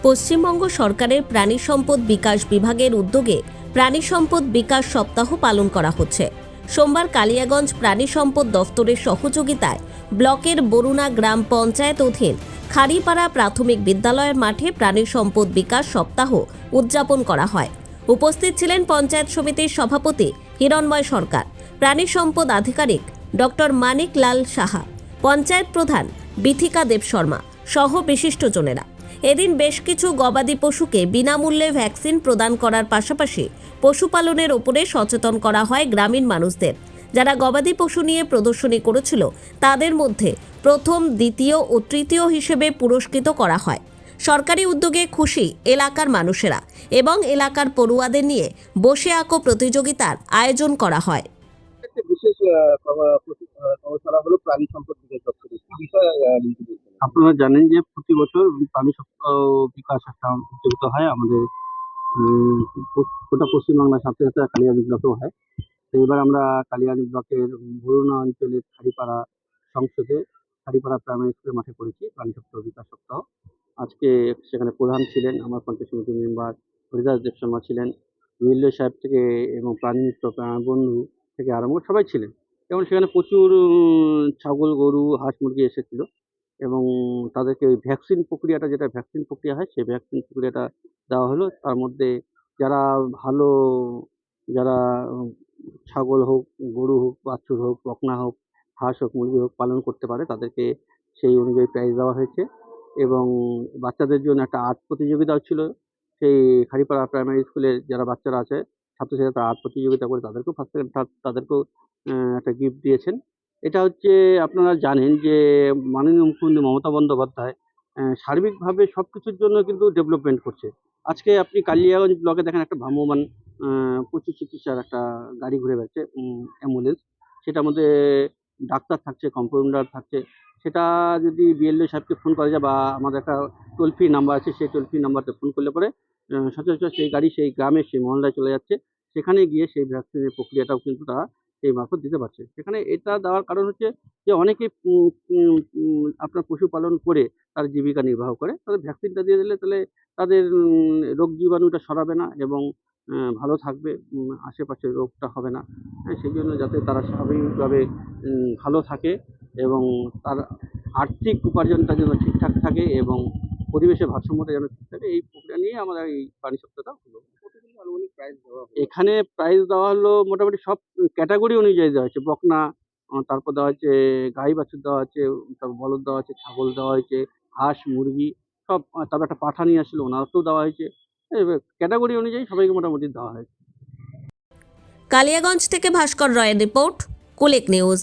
পশ্চিমবঙ্গ সরকারের প্রাণী সম্পদ বিকাশ বিভাগের উদ্যোগে প্রাণী সম্পদ বিকাশ সপ্তাহ পালন করা হচ্ছে। সোমবার কালিয়াগঞ্জ প্রাণী সম্পদ দফতরের সহযোগিতায় ব্লকের বরুণা গ্রাম পঞ্চায়েত অধীন খাড়িপাড়া প্রাথমিক বিদ্যালয়ের মাঠে প্রাণী সম্পদ বিকাশ সপ্তাহ উদযাপন করা হয়। উপস্থিত ছিলেন পঞ্চায়েত সমিতির সভাপতি হিরণময় সরকার, প্রাণী সম্পদ আধিকারিক ডক্টর মানিক লাল সাহা, পঞ্চায়েত প্রধান বিথিকা দেব শর্মা সহ বিশিষ্টজনেরা। এদিন বেশ কিছু গবাদি পশুকে বিনামূল্যে ভ্যাকসিন প্রদান করার পাশাপাশি পশুপালনের ওপরে সচেতন করা হয় গ্রামীণ মানুষদের। যারা গবাদি পশু নিয়ে প্রদর্শনী করেছিল তাদের মধ্যে প্রথম, দ্বিতীয় ও তৃতীয় হিসেবে পুরস্কৃত করা হয়। সরকারি উদ্যোগে খুশি এলাকার মানুষেরা এবং এলাকার পড়ুয়াদের নিয়ে বসে আঁকো প্রতিযোগিতার আয়োজন করা হয়। একটা বিশেষ কর্মশালা হলো প্রাণী সম্পদ বিকাশ দপ্তরে। কি বিষয়ে বলছেন? আপনারা জানেন যে প্রতি বছর প্রাণী সম্পদ বিকাশ একটা উদ্যোগিত হয় আমাদের উম, গোটা পশ্চিমবাংলার সাথে সাথে কালিয়াগঞ্জ ব্লকেও হয়। তো এবার আমরা কালিয়াগঞ্জ ব্লকের বরুণা অঞ্চলের খাড়িপাড়া সংসদে খাড়িপাড়া প্রাইমারি স্কুলের মাঠে করেছি প্রাণী সম্পদ বিকাশ সপ্তাহ। আজকে সেখানে প্রধান ছিলেন আমার পঞ্চায়েত সমিতির মেম্বার হরিদাস দেব শর্মা ছিলেন, মিল্লে সাহেব থেকে এবং প্রাণী মিত্র বন্ধু থেকে আরম্ভ করে সবাই ছিলেন। এবং সেখানে প্রচুর ছাগল, গরু, হাঁস, মুরগি এসেছিল এবং তাদেরকে ওই ভ্যাকসিন প্রক্রিয়াটা, যেটা ভ্যাকসিন প্রক্রিয়া হয়, সেই ভ্যাকসিন প্রক্রিয়াটা দেওয়া হলো। তার মধ্যে যারা ভালো, যারা ছাগল হোক, গরু হোক, বাছুর হোক, বকনা হোক, হাঁস হোক, মুরগি হোক পালন করতে পারে তাদেরকে সেই অনুযায়ী প্রাইজ দেওয়া হয়েছে। এবং বাচ্চাদের জন্য একটা আর্ট প্রতিযোগিতাও ছিল। সেই খাড়িপাড়া প্রাইমারি স্কুলের যারা বাচ্চারা আছে, ছাত্রছাত্রীরা তারা আর্ট প্রতিযোগিতা করে তাদেরকেও ফার্স্ট, সেকেন্ড, থার্ড তাদেরকেও একটা গিফট দিয়েছেন। এটা হচ্ছে, আপনারা জানেন যে মাননীয় মুখ্যমন্ত্রী মমতা বন্দ্যোপাধ্যায় সার্বিকভাবে সবকিছুর জন্য কিন্তু ডেভেলপমেন্ট করছে। আজকে আপনি কালিয়াগঞ্জ ব্লকে দেখেন একটা ভ্রাম্যমাণ পশু চিকিৎসার একটা গাড়ি ঘুরে বেড়াচ্ছে, অ্যাম্বুলেন্স। সেটার মধ্যে ডাক্তার থাকছে, কম্পাউন্ডার থাকছে। সেটা যদি বিএলও সাহেবকে ফোন করা যায় বা আমাদের একটা টোল ফ্রি নাম্বার আছে, সেই টোল ফ্রি নাম্বারতে ফোন করলে পরে সচরাচর সেই গাড়ি সেই গ্রামে, সেই মহল্লায় চলে যাচ্ছে। সেখানে গিয়ে সেই ভ্যাকসিনের প্রক্রিয়াটাও কিন্তু তারা সেই মারফত দিতে পারছে। সেখানে এটা দেওয়ার কারণ হচ্ছে যে অনেকে আপনার পশুপালন করে তার জীবিকা নির্বাহ করে। তাদের ভ্যাকসিনটা দিয়ে দিলে তাহলে তাদের রোগ জীবাণুটা ছড়াবে না এবং ভালো থাকবে, আশেপাশে রোগটা হবে না। সেইজন্য যাতে তারা স্বাভাবিকভাবে ভালো থাকে এবং তার আর্থিক উপার্জনটা যেন ঠিকঠাক থাকে এবং পরিবেশের ভারসাম্যটা যেন ঠিক থাকে, এই প্রক্রিয়া নিয়ে আমাদের এই প্রাণী সপ্তাহটা হলো। কতগুলো আনুমানিক প্রাইজ দেওয়া হলো? এখানে প্রাইজ দেওয়া হলো মোটামুটি সব ক্যাটাগরি অনুযায়ী দেওয়া হয়েছে। বকনা, তারপর দেওয়া হয়েছে গাই বাছুর, দেওয়া হচ্ছে, তারপর বলদ দেওয়া হয়েছে, ছাগল দেওয়া হয়েছে, হাঁস, মুরগি সব, তারপর একটা পাঠা নিয়ে আসছিল, ওনাকেও দেওয়া হয়েছে। ক্যাটাগরি অনুযায়ী সবাইকে মোটামুটি দেওয়া হয়েছে। কালিয়াগঞ্জ থেকে ভাস্কর রয়ের রিপোর্ট, কুলেক নিউজ।